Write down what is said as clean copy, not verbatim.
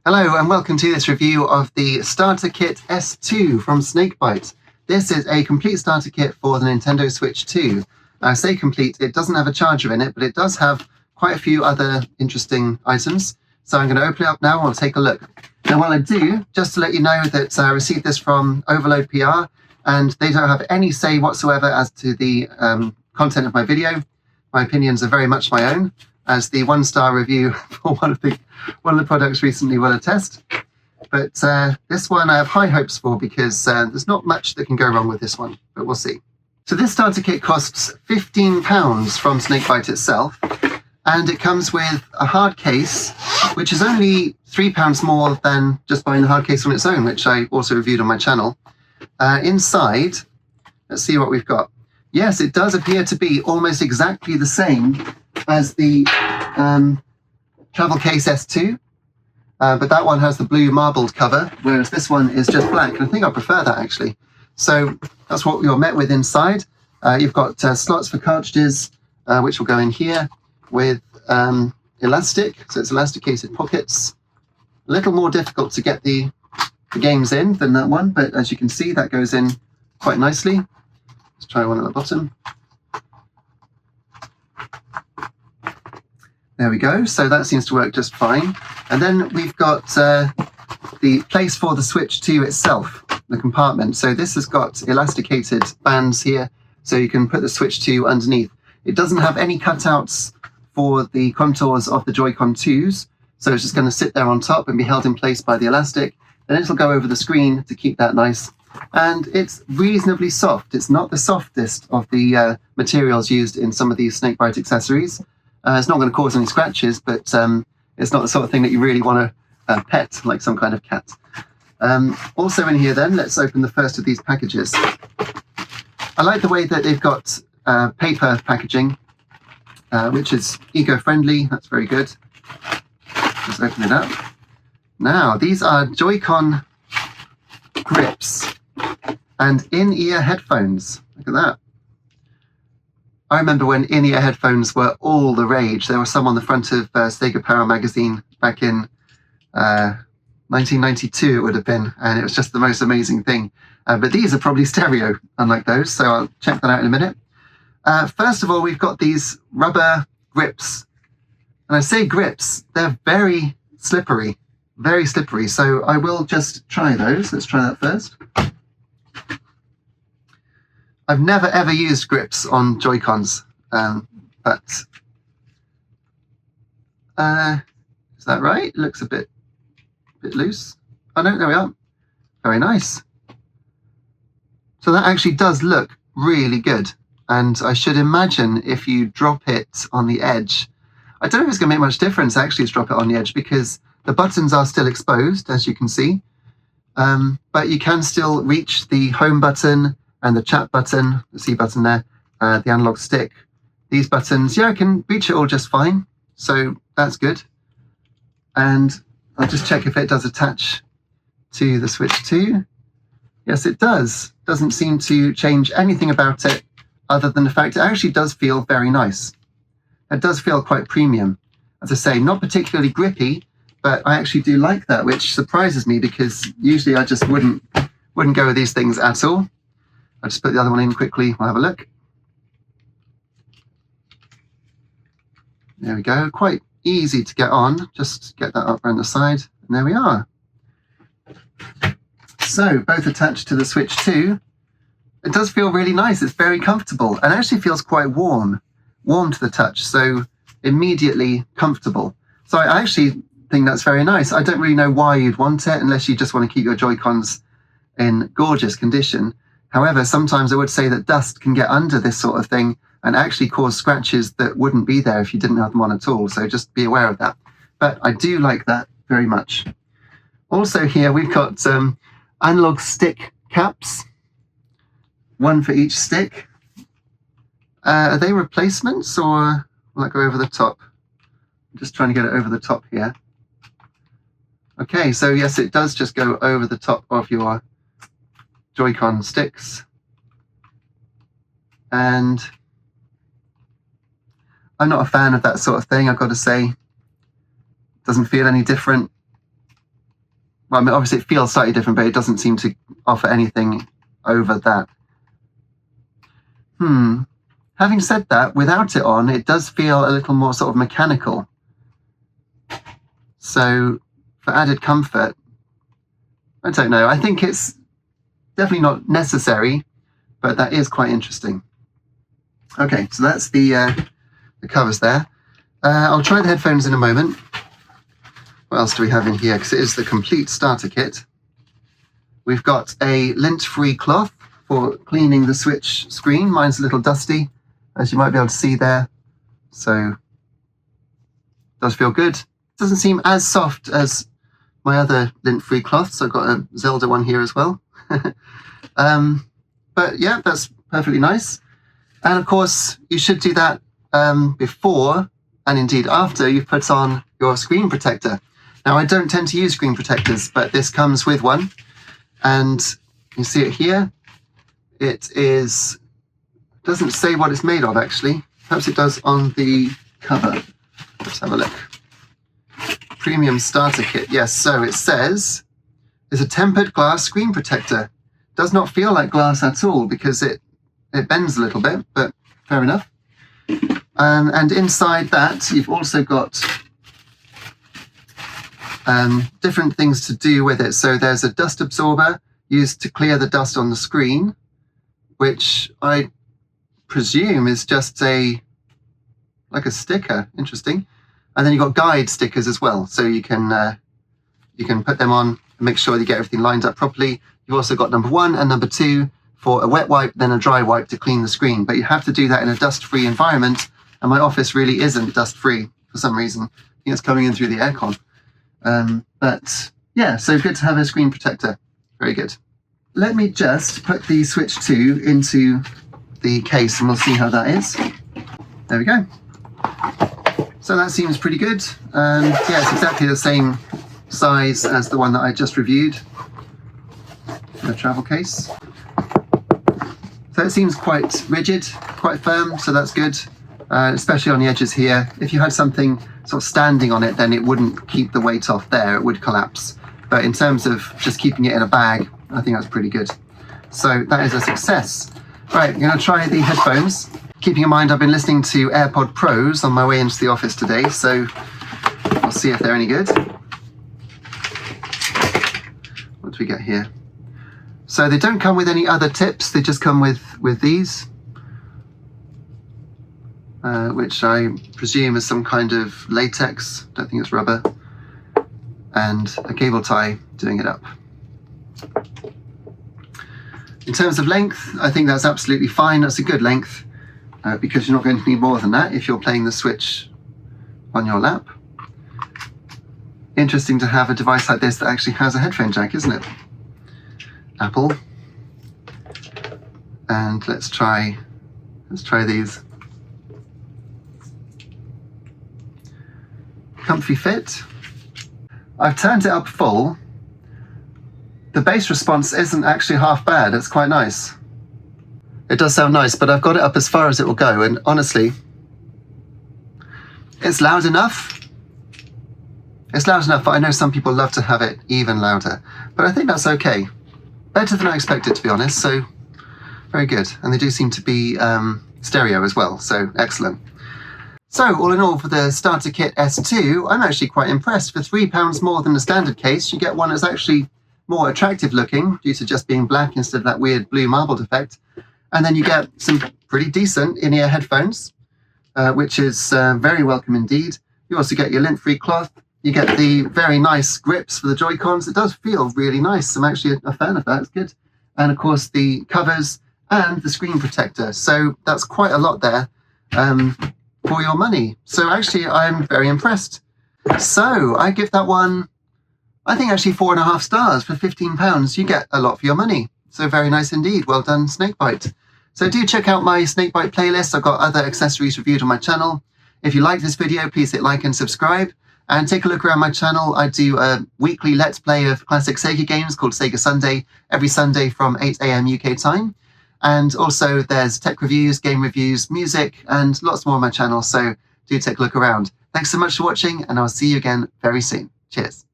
Hello and welcome to this review of the Starter Kit S2 from Snakebyte. This is a complete starter kit for the Nintendo Switch 2. I say complete, it doesn't have a charger in it, but it does have quite a few other interesting items. So I'm going to open it up now and we'll take a look. Now while I do, just to let you know that I received this from Overload PR and they don't have any say whatsoever as to the content of my video. My opinions are very much my own, as the 1-star review for one of the products recently will attest. But this one I have high hopes for because there's not much that can go wrong with this one, but we'll see. So this starter kit costs £15 from Snakebyte itself, and it comes with a hard case, which is only £3 more than just buying the hard case on its own, which I also reviewed on my channel. Inside, let's see what we've got. Yes, it does appear to be almost exactly the same as the Travel Case S2, but that one has the blue marbled cover, whereas this one is just black, and I think I prefer that actually. So that's what you're met with inside. You've got slots for cartridges, which will go in here with elastic, so it's elasticated pockets. A little more difficult to get the games in than that one, but as you can see, that goes in quite nicely. Let's try one at the bottom. There we go, so that seems to work just fine. And then we've got the place for the Switch 2 itself, the compartment. So this has got elasticated bands here, so you can put the Switch 2 underneath. It doesn't have any cutouts for the contours of the Joy-Con 2s, so it's just going to sit there on top and be held in place by the elastic. Then it'll go over the screen to keep that nice. And it's reasonably soft. It's not the softest of the materials used in some of these Snakebyte accessories. It's not going to cause any scratches, but it's not the sort of thing that you really want to pet, like some kind of cat. Also in here then, let's open the first of these packages. I like the way that they've got paper packaging, which is eco-friendly. That's very good. Just open it up. Now, these are Joy-Con grips and in-ear headphones. Look at that. I remember when in-ear headphones were all the rage. There were some on the front of Sega Power magazine back in 1992 it would have been, and it was just the most amazing thing. But these are probably stereo, unlike those, so I'll check that out in a minute. First of all, we've got these rubber grips. And I say grips, they're very slippery, so I will just try those. Let's try that first. I've never ever used grips on Joy-Cons, but is that right? It looks a bit loose. Oh no, there we are. Very nice. So that actually does look really good, and I should imagine if you drop it on the edge, I don't know if it's going to make much difference actually to drop it on the edge, because the buttons are still exposed, as you can see, but you can still reach the home button and the chat button, the C button there, the analog stick. These buttons, yeah, I can reach it all just fine, so that's good. And I'll just check if it does attach to the Switch 2. Yes, it does. Doesn't seem to change anything about it other than the fact it actually does feel very nice. It does feel quite premium. As I say, not particularly grippy, but I actually do like that, which surprises me because usually I just wouldn't go with these things at all. I'll just put the other one in quickly. We'll have a look. There we go. Quite easy to get on. Just get that up around the side. And there we are. So both attached to the Switch 2. It does feel really nice. It's very comfortable and actually feels quite warm to the touch. So immediately comfortable. So I actually think that's very nice. I don't really know why you'd want it unless you just want to keep your Joy-Cons in gorgeous condition. However, sometimes I would say that dust can get under this sort of thing and actually cause scratches that wouldn't be there if you didn't have them on at all. So just be aware of that. But I do like that very much. Also here we've got analog stick caps, one for each stick. Are they replacements or will that go over the top? I'm just trying to get it over the top here. Okay, so yes, it does just go over the top of your Joy-Con sticks. And I'm not a fan of that sort of thing, I've got to say. Doesn't feel any different. well, I mean, obviously it feels slightly different, but it doesn't seem to offer anything over that. Having said that, without it on, it does feel a little more sort of mechanical. So for added comfort, I don't know. I think it's definitely not necessary, but that is quite interesting. Okay, so that's the covers there. I'll try the headphones in a moment. What else do we have in here? Because it is the complete starter kit. We've got a lint-free cloth for cleaning the Switch screen. Mine's a little dusty, as you might be able to see there. So, does feel good. Doesn't seem as soft as my other lint-free cloth, so I've got a Zelda one here as well. But yeah, that's perfectly nice. And of course, you should do that before, and indeed after, you've put on your screen protector. Now, I don't tend to use screen protectors, but this comes with one. And you see it here. It doesn't say what it's made of, actually. Perhaps it does on the cover. Let's have a look. Premium starter kit. Yes, so it says it's a tempered glass screen protector. Does not feel like glass at all because it bends a little bit, but fair enough. And inside that, you've also got different things to do with it. So there's a dust absorber used to clear the dust on the screen, which I presume is just like a sticker. Interesting. And then you've got guide stickers as well, so you can put them on and make sure you get everything lined up properly. You've also got number 1 and number 2 for a wet wipe, then a dry wipe to clean the screen. But you have to do that in a dust-free environment, and my office really isn't dust-free for some reason. I think it's coming in through the aircon. But yeah, so good to have a screen protector. Very good. Let me just put the Switch 2 into the case and we'll see how that is. There we go. So that seems pretty good. And yeah, it's exactly the same size as the one that I just reviewed. The travel case. So it seems quite rigid, quite firm, so that's good. Especially on the edges here. If you had something sort of standing on it, then it wouldn't keep the weight off there, it would collapse. But in terms of just keeping it in a bag, I think that's pretty good. So that is a success. Right, I'm going to try the headphones. Keeping in mind I've been listening to AirPod Pros on my way into the office today, so I'll see if they're any good. What do we get here? So they don't come with any other tips, they just come with these. Which I presume is some kind of latex, don't think it's rubber, and a cable tie doing it up. In terms of length, I think that's absolutely fine. That's a good length because you're not going to need more than that if you're playing the Switch on your lap. Interesting to have a device like this that actually has a headphone jack, isn't it? Apple. And let's try these. Comfy fit. I've turned it up full. The bass response isn't actually half bad. It's quite nice. It does sound nice, but I've got it up as far as it will go, and honestly, it's loud enough. It's loud enough, but I know some people love to have it even louder. But I think that's okay. Better than I expected, to be honest, so very good. And they do seem to be stereo as well, so excellent. So, all in all, for the starter kit S2, I'm actually quite impressed. For £3 more than the standard case, you get one that's actually more attractive looking, due to just being black instead of that weird blue marbled effect. And then you get some pretty decent in-ear headphones, which is very welcome indeed. You also get your lint-free cloth. You get the very nice grips for the Joy-Cons. It does feel really nice. I'm actually a fan of that. It's good. And, of course, the covers and the screen protector. So that's quite a lot there. For your money. So actually, I'm very impressed. So I give that one, I think actually 4.5 stars for £15. You get a lot for your money. So very nice indeed. Well done, Snakebyte. So do check out my Snakebyte playlist. I've got other accessories reviewed on my channel. If you like this video, please hit like and subscribe. And take a look around my channel. I do a weekly Let's Play of classic Sega games called Sega Sunday, every Sunday from 8 AM UK time. And also there's tech reviews, game reviews, music, and lots more on my channel, so do take a look around. Thanks so much for watching, and I'll see you again very soon. Cheers.